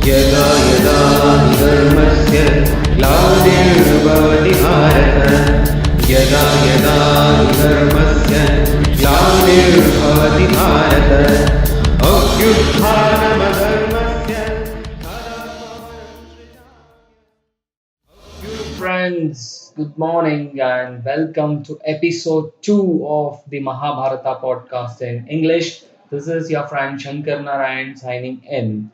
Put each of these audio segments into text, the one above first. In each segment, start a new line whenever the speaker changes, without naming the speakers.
यदा यदा हि धर्मस्य ग्लानिर्भवति भारत यदा यदा हि धर्मस्य ग्लानिर्भवति Bharat अभ्युत्थानमधर्मस्य friends, good morning and welcome to episode 2 of the Mahabharata podcast in English. This is your friend Shankar Narayan signing in.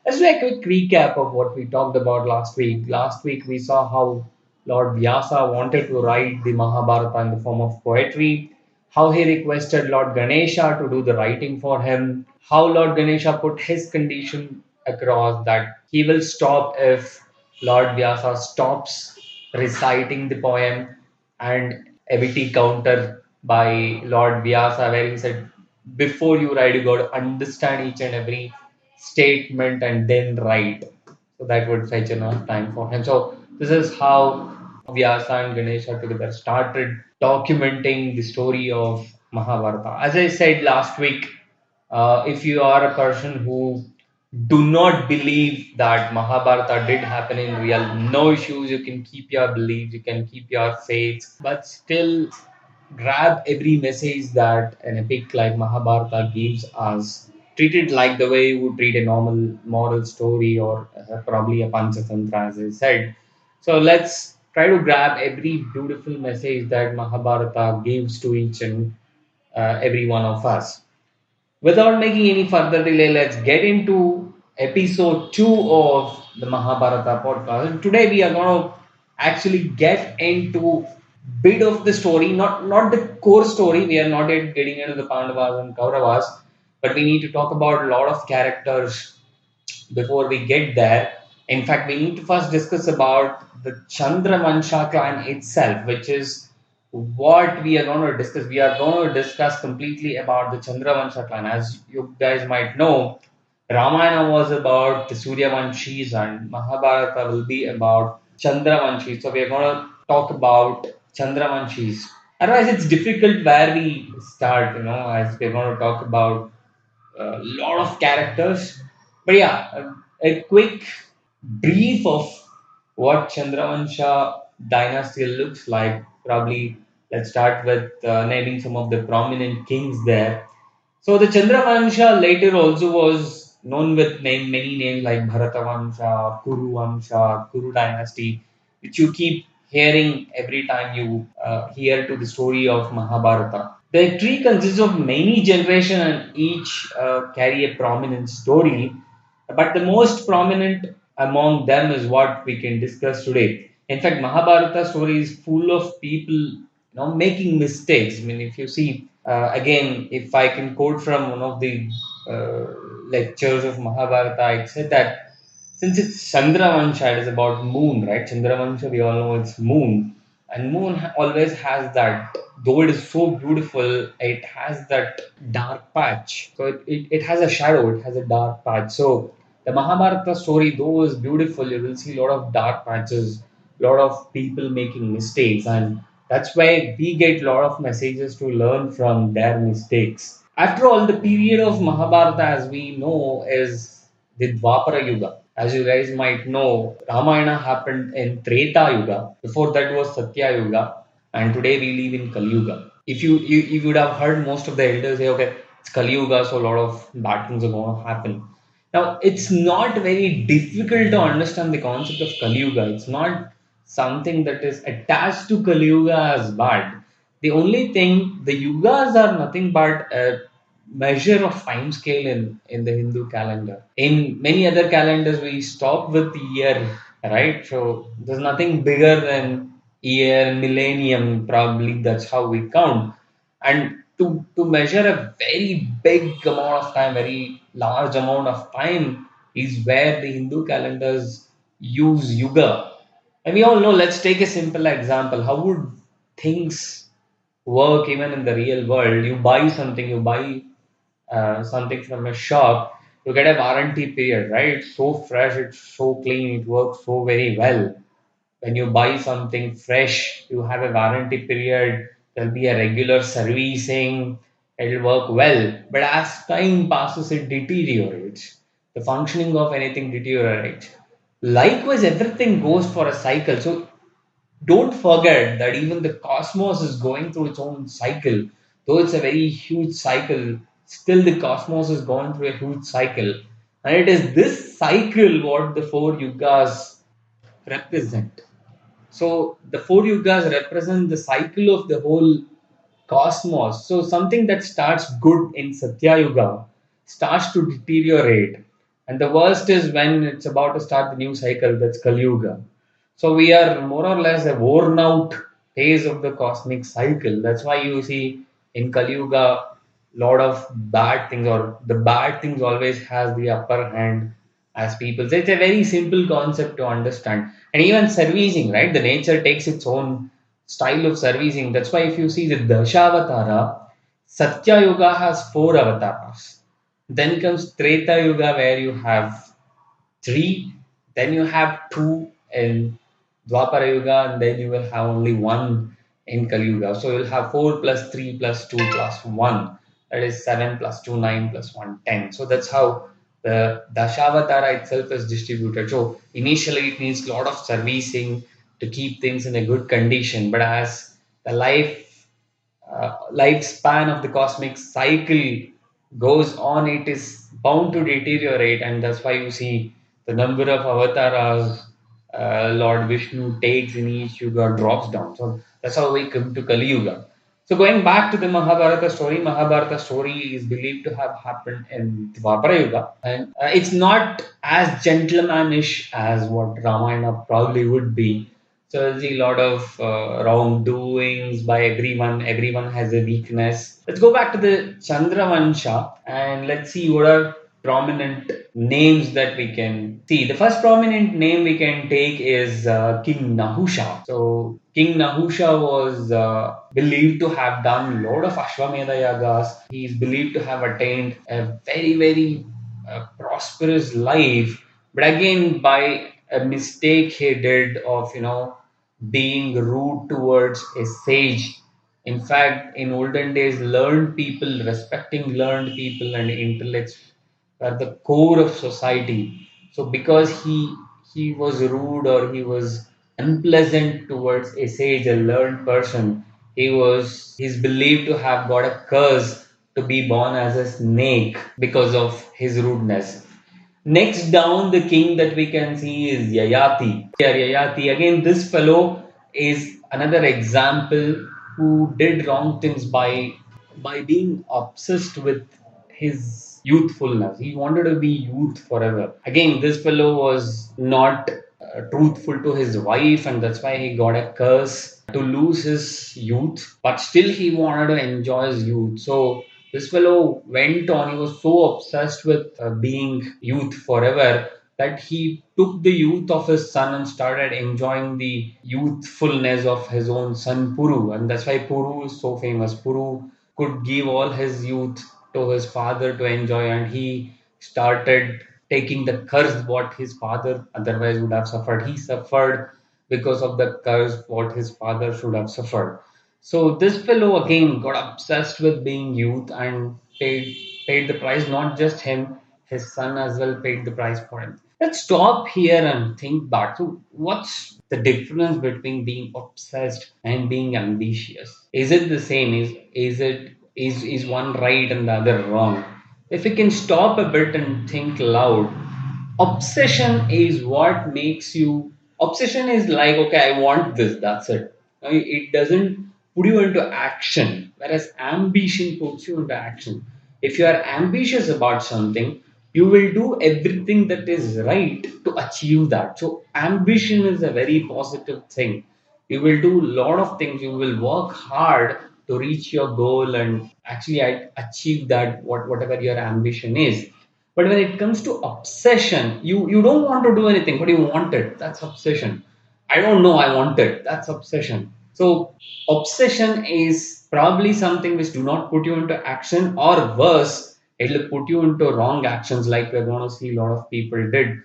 Let's do a quick recap of what we talked about last week. Last week we saw how Lord Vyasa wanted to write the Mahabharata in the form of poetry, how he requested Lord Ganesha to do the writing for him, how Lord Ganesha put his condition across that he will stop if Lord Vyasa stops reciting the poem, and a witty counter by Lord Vyasa where he said, before you write, you got to understand each and every statement and then write. So that would fetch enough time for him. So this is how Vyasa and Ganesha together started documenting the story of Mahabharata. As I said last week, if you are a person who do not believe that Mahabharata did happen in real, no issues. You can keep your beliefs, you can keep your faith, but still grab every message that an epic like Mahabharata gives us. Treat it like the way you would treat a normal moral story or probably a Panchatantra, as I said. So let's try to grab every beautiful message that Mahabharata gives to each and every one of us. Without making any further delay, let's get into episode 2 of the Mahabharata podcast. And today we are going to actually get into bit of the story, not the core story. We are not yet getting into the Pandavas and Kauravas, but we need to talk about a lot of characters before we get there. In fact, we need to first discuss about the Chandravansha clan itself, which is what we are going to discuss. We are going to discuss completely about the Chandravansha clan. As you guys might know, Ramayana was about the Suryavanshis and Mahabharata will be about Chandravanshis. So we are going to talk about Chandravanshis. Otherwise, it's difficult where we start, as we're going to talk about a lot of characters. But yeah, a quick brief of what Chandravansha dynasty looks like. Probably let's start with naming some of the prominent kings there. So the Chandravansha later also was known with many names like Bharatavansha, Kuru Vamsha, Kuru dynasty, which you keep hearing every time you hear to the story of Mahabharata. The tree consists of many generations and each carry a prominent story, but the most prominent among them is what we can discuss today. In fact, Mahabharata story is full of people, making mistakes. I mean, if you see again, if I can quote from one of the lectures of Mahabharata, it said that since it's Chandravansha, it is about moon, right? Chandravansha, we all know it's moon, and moon always has that. Though it is so beautiful, it has that dark patch. So it has a shadow, it has a dark patch. So the Mahabharata story, though is beautiful, you will see a lot of dark patches, a lot of people making mistakes, and that's why we get a lot of messages to learn from their mistakes. After all, the period of Mahabharata, as we know, is the Dwapara Yuga. As you guys might know, Ramayana happened in Treta Yuga. Before that was Satya Yuga, and today we live in Kali Yuga. If you would have heard most of the elders say, okay, it's Kali Yuga, so a lot of bad things are going to happen. Now, it's not very difficult to understand the concept of Kali Yuga. It's not something that is attached to Kali Yuga as bad. The only thing, the yugas are nothing but a measure of time scale in the Hindu calendar. In many other calendars, we stop with year, right? So there's nothing bigger than year, millennium, probably that's how we count. And to measure a very big amount of time, very large amount of time is where the Hindu calendars use yuga. And we all know, let's take a simple example. How would things work even in the real world? You buy something, you buy something from a shop, you get a warranty period, right? It's so fresh, it's so clean, it works so very well. When you buy something fresh, you have a warranty period, there'll be a regular servicing, it'll work well. But as time passes, it deteriorates. the functioning of anything deteriorates. Likewise, everything goes for a cycle. So don't forget that even the cosmos is going through its own cycle. Though it's a very huge cycle, still the cosmos is going through a huge cycle. And it is this cycle what the four yugas represent. So the four yugas represent the cycle of the whole cosmos. So something that starts good in Satya Yuga starts to deteriorate. And the worst is when it's about to start the new cycle, that's Kali Yuga. So we are more or less a worn out phase of the cosmic cycle. That's why you see in Kali Yuga lot of bad things, or the bad things always has the upper hand as people say. It's a very simple concept to understand. And even servicing, right? The nature takes its own style of servicing. That's why if you see the Dashavatara, Satya Yuga has four avatars. Then comes Treta Yuga where you have three, then you have two in Dwapara Yuga, and then you will have only one in Kali Yuga. So you'll have 4 plus 3 plus 2 plus 1. That is 7 plus 2, 9 plus 1, 10. So that's how the Dashavatara itself is distributed. So initially it needs a lot of servicing to keep things in a good condition. But as the lifespan of the cosmic cycle goes on, it is bound to deteriorate, and that's why you see the number of avatars Lord Vishnu takes in each yuga drops down. So that's how we come to Kali Yuga. So going back to the Mahabharata story is believed to have happened in Dwapara Yuga, and it's not as gentlemanish as what Ramayana probably would be. So there's a lot of wrongdoings by everyone. Everyone has a weakness. Let's go back to the Chandravansha and let's see what are prominent names that we can see. The first prominent name we can take is King Nahusha. So King Nahusha was believed to have done a lot of Ashwamedha yagas. He is believed to have attained a very prosperous life, but again by a mistake he did of being rude towards a sage. In fact, in olden days, respecting learned people and intellects were the core of society. So because he was rude or he was unpleasant towards a sage, a learned person, he's believed to have got a curse to be born as a snake because of his rudeness. Next down, the king that we can see is Yayati. Here, Yayati, again, this fellow is another example who did wrong things by being obsessed with his youthfulness. He wanted to be youth forever. Again, this fellow was not truthful to his wife, and that's why he got a curse to lose his youth. But still, he wanted to enjoy his youth. So this fellow went on. He was so obsessed with being youth forever that he took the youth of his son and started enjoying the youthfulness of his own son Puru. And that's why Puru is so famous. Puru could give all his youth to his father to enjoy, and he started taking the curse what his father otherwise would have suffered. He suffered because of the curse what his father should have suffered. So this fellow again got obsessed with being youth and paid the price. Not just him, his son as well paid the price for him. Let's stop here and think back. So what's the difference between being obsessed and being ambitious? Is it the same? Is one right and the other wrong? If we can stop a bit and think loud, obsession is what makes you. Obsession is like, okay, I want this, that's it. It doesn't put you into action, whereas ambition puts you into action. If you are ambitious about something, you will do everything that is right to achieve that. So ambition is a very positive thing. You will do a lot of things. You will work hard to reach your goal and actually achieve that whatever your ambition is. But when it comes to obsession, you don't want to do anything, but you want it. That's obsession. I don't know, I want it. That's obsession. So obsession is probably something which do not put you into action, or worse, it'll put you into wrong actions, like we're going to see a lot of people did.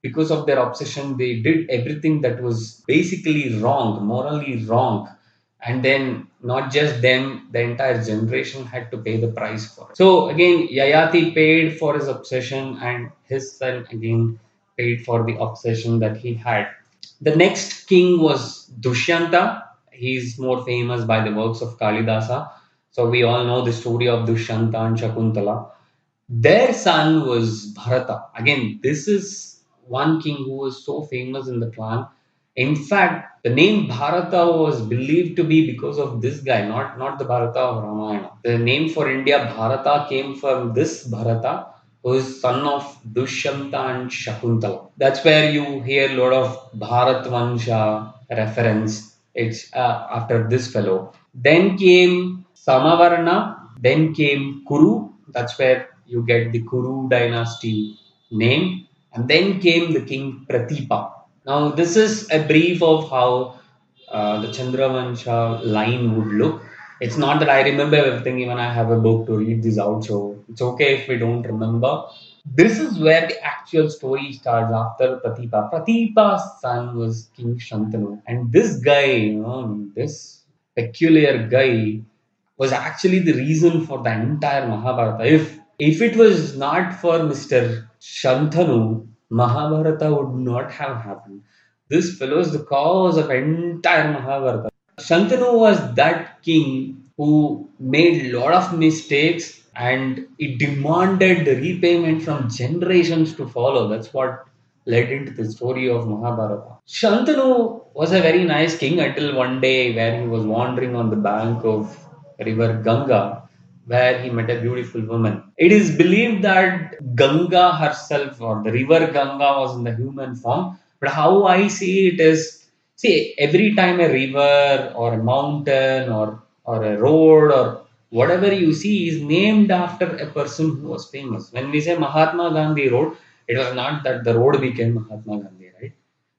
Because of their obsession, they did everything that was basically wrong, morally wrong. and then not just them, the entire generation had to pay the price for it. So again, Yayati paid for his obsession, and his son again paid for the obsession that he had. The next king was Dushyanta. He's more famous by the works of Kalidasa. So we all know the story of Dushyanta and Shakuntala. Their son was Bharata. Again, this is one king who was so famous in the clan. In fact, the name Bharata was believed to be because of this guy, not the Bharata of Ramayana. The name for India, Bharata, came from this Bharata, who is son of Dushyanta and Shakuntala. That's where you hear a lot of Bharatvansha reference. It's after this fellow. Then came Samavarna, then came Kuru. That's where you get the Kuru dynasty name. And then came the king Pratipa. Now, this is a brief of how the Chandravansha line would look. It's not that I remember everything, even I have a book to read this out, so it's okay if we don't remember. This is where the actual story starts after Pratipa. Pratipa's son was King Shantanu, and this guy, this peculiar guy, was actually the reason for the entire Mahabharata. If it was not for Mr. Shantanu, Mahabharata would not have happened. This fellow is the cause of entire Mahabharata. Shantanu was that king who made a lot of mistakes and it demanded the repayment from generations to follow. That's what led into the story of Mahabharata. Shantanu was a very nice king until one day where he was wandering on the bank of river Ganga where he met a beautiful woman. It is believed that Ganga herself or the river Ganga was in the human form. But how I see it is, see, every time a river or a mountain or a road or whatever you see is named after a person who was famous. When we say Mahatma Gandhi Road, it was not that the road became Mahatma Gandhi, right?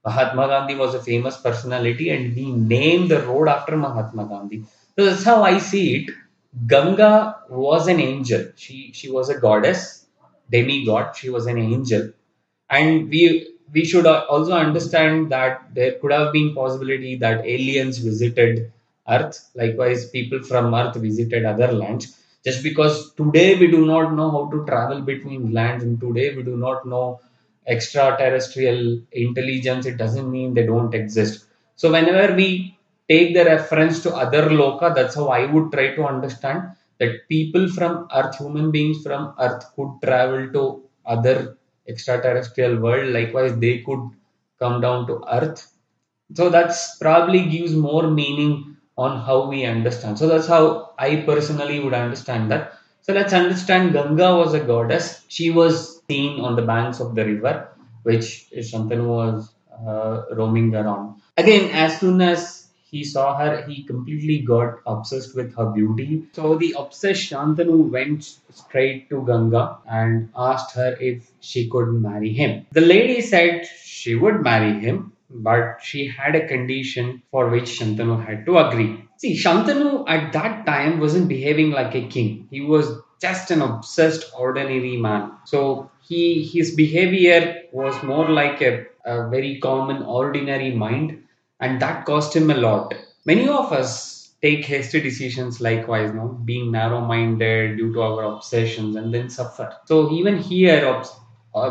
Mahatma Gandhi was a famous personality and we named the road after Mahatma Gandhi. So that's how I see it. Ganga was an angel. She was a goddess, demigod. She was an angel, and we should also understand that there could have been possibility that aliens visited Earth. Likewise, people from Earth visited other lands. Just because today we do not know how to travel between lands, and today we do not know extraterrestrial intelligence, it doesn't mean they don't exist. So whenever we take the reference to other loka, that's how I would try to understand that people from Earth, human beings from Earth, could travel to other extraterrestrial world. Likewise, they could come down to Earth. So that's probably gives more meaning on how we understand. So that's how I personally would understand that. So let's understand Ganga was a goddess. She was seen on the banks of the river, which Shantanu was roaming around. Again, as soon as he saw her, he completely got obsessed with her beauty. So the obsessed Shantanu went straight to Ganga and asked her if she could marry him. The lady said she would marry him, but she had a condition for which Shantanu had to agree. See, Shantanu at that time wasn't behaving like a king. He was just an obsessed ordinary man. So his behavior was more like a very common ordinary mind, and that cost him a lot. Many of us take hasty decisions likewise, no, being narrow-minded due to our obsessions and then suffer. So even here,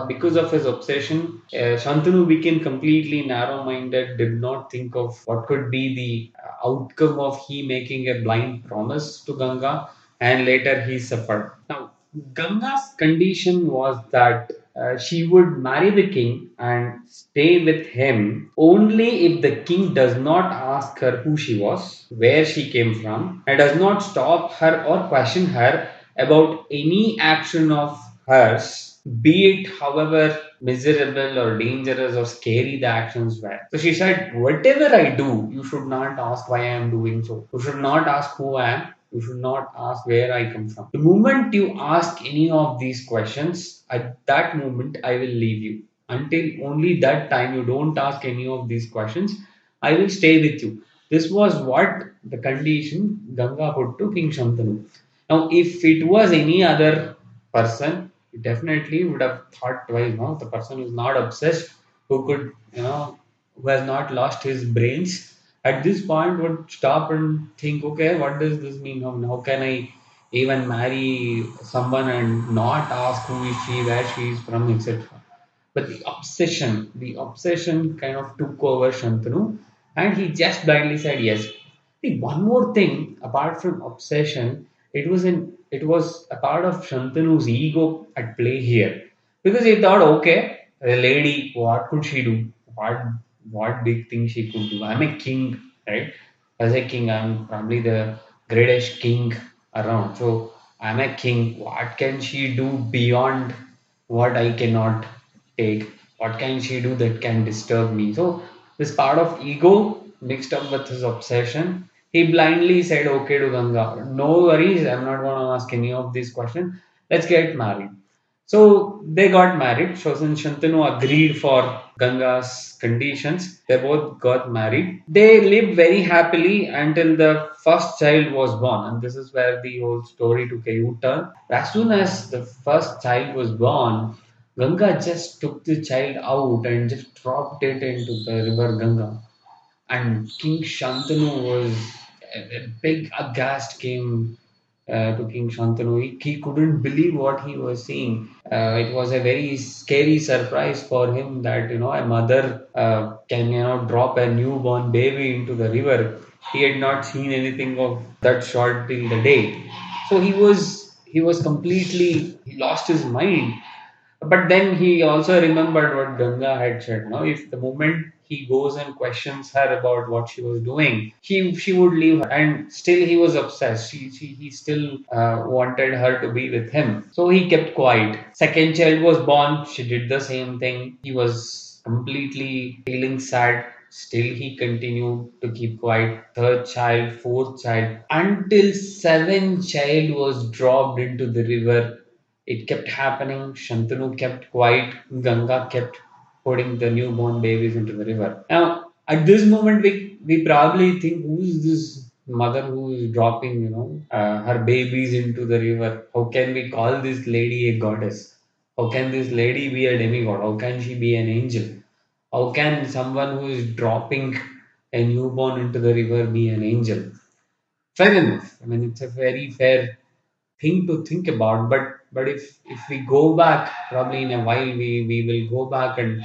because of his obsession, Shantanu became completely narrow-minded, did not think of what could be the outcome of he making a blind promise to Ganga, and later he suffered. Now, Ganga's condition was that she would marry the king and stay with him only if the king does not ask her who she was, where she came from, and does not stop her or question her about any action of hers, be it however miserable or dangerous or scary the actions were. So she said, whatever I do, you should not ask why I am doing so. You should not ask who I am. You should not ask where I come from. The moment you ask any of these questions, at that moment I will leave you. Until only that time you don't ask any of these questions, I will stay with you. This was what the condition Ganga put to King Shantanu. Now, if it was any other person, he definitely would have thought twice. No, the person who is not obsessed, who could, who has not lost his brains, at this point would stop and think, okay, what does this mean? How can I even marry someone and not ask who is she, where she is from, etc. But the obsession kind of took over Shantanu, and he just blindly said yes. See, one more thing apart from obsession, it was a part of Shantanu's ego at play here, because he thought, okay, a lady, what could she do? What big thing she could do? I'm a king, right? As a king, I'm probably the greatest king around. So I'm a king. What can she do beyond what I cannot take? What can she do that can disturb me? So this part of ego mixed up with his obsession. He blindly said okay to Ganga. No worries, I'm not going to ask any of these questions. Let's get married. So they got married. So since Shantanu agreed for Ganga's conditions, they both got married. They lived very happily until the first child was born. And this is where the whole story took a U-turn. As soon as the first child was born, Ganga just took the child out and just dropped it into the river Ganga. And King Shantanu was a big aghast came to King Shantanu. He couldn't believe what he was seeing. It was a very scary surprise for him that a mother can drop a newborn baby into the river. He had not seen anything of that sort till the day. So he was completely he lost his mind. But then he also remembered what Ganga had said. No, if the moment he goes and questions her about what she was doing, she would leave her, and still he was obsessed. He still wanted her to be with him. So he kept quiet. Second child was born. She did the same thing. He was completely feeling sad. Still, he continued to keep quiet. Third child, fourth child, until seventh child was dropped into the river. It kept happening. Shantanu kept quiet. Ganga kept putting the newborn babies into the river. Now, at this moment, we probably think, who is this mother who is dropping, her babies into the river? How can we call this lady a goddess? How can this lady be a demigod? How can she be an angel? How can someone who is dropping a newborn into the river be an angel? Fair enough. I mean, it's a very fair thing to think about. But if we go back, probably in a while, we will go back and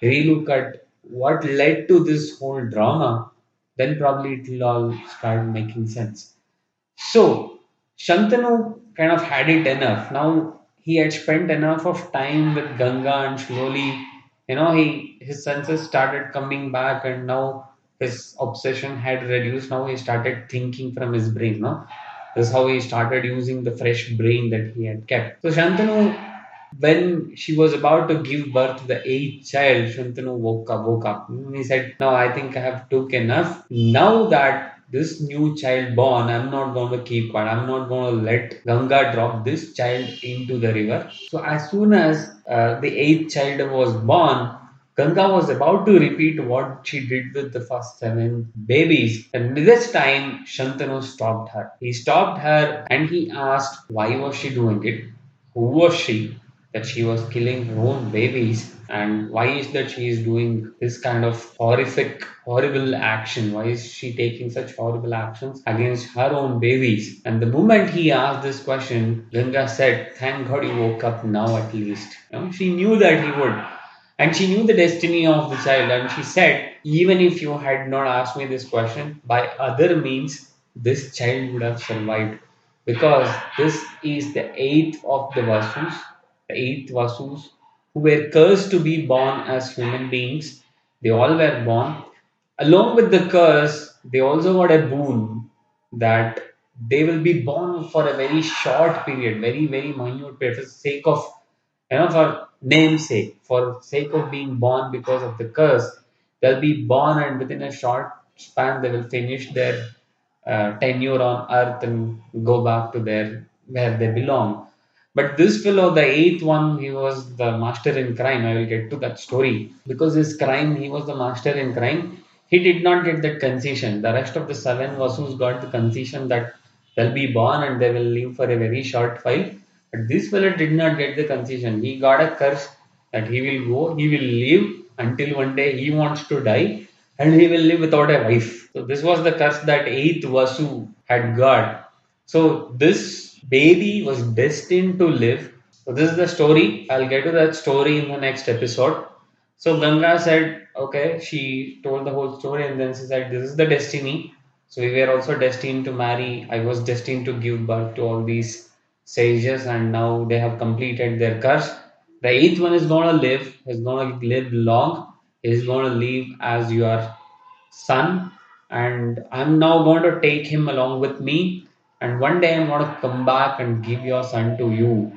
relook at what led to this whole drama. Then probably it will all start making sense. So Shantanu kind of had it enough. Now he had spent enough of time with Ganga, and slowly, his senses started coming back, and now his obsession had reduced. Now he started thinking from his brain. No, this is how he started using the fresh brain that he had kept. So Shantanu, when she was about to give birth to the eighth child, Shantanu woke up. He said, "No, I think I have took enough. Now that this new child born, I'm not going to keep quiet. I'm not going to let Ganga drop this child into the river." So as soon as the eighth child was born, Ganga was about to repeat what she did with the first seven babies. And this time, Shantanu stopped her. He stopped her and he asked, why was she doing it? Who was she? That she was killing her own babies, and why is that she is doing this kind of horrible action? Why is she taking such horrible actions against her own babies? And the moment he asked this question, Ganga said, thank God you woke up now at least. She knew that he would, and she knew the destiny of the child, and she said, even if you had not asked me this question, by other means this child would have survived, because this is the eighth of the eighth Vasus, who were cursed to be born as human beings. They all were born. Along with the curse, they also got a boon that they will be born for a very short period, very, very minute period, for the sake of, for namesake, for sake of being born because of the curse. They'll be born, and within a short span, they will finish their tenure on earth and go back to their where they belong. But this fellow, the eighth one, he was the master in crime. I will get to that story. Because his crime, he was the master in crime. He did not get that concession. The rest of the seven Vasus got the concession that they'll be born and they will live for a very short while. But this fellow did not get the concession. He got a curse that he will go, he will live until one day he wants to die. and he will live without a wife. So this was the curse that eighth Vasu had got. So this baby was destined to live. So this is the story. I'll get to that story in the next episode. So Ganga said, okay, she told the whole story and then she said, this is the destiny. So we were also destined to marry. I was destined to give birth to all these sages and now they have completed their curse. The eighth one is gonna live, is gonna live long, is gonna live as your son, and I'm now going to take him along with me. And one day I'm going to come back and give your son to you,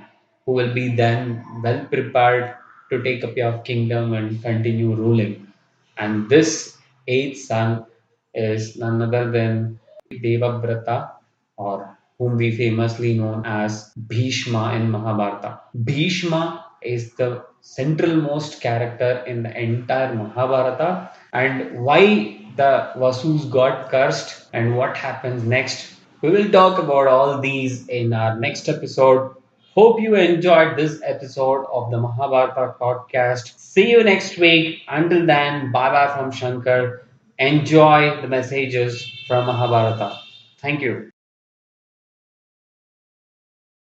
who will be then well prepared to take up your kingdom and continue ruling. And this eighth son is none other than Devabrata, or whom we famously known as Bhishma in Mahabharata. Bhishma is the centralmost character in the entire Mahabharata, and why the Vasus got cursed and what happens next. We will talk about all these in our next episode. Hope you enjoyed this episode of the Mahabharata podcast. See you next week. Until then, bye bye from Shankar. Enjoy the messages from Mahabharata. Thank you.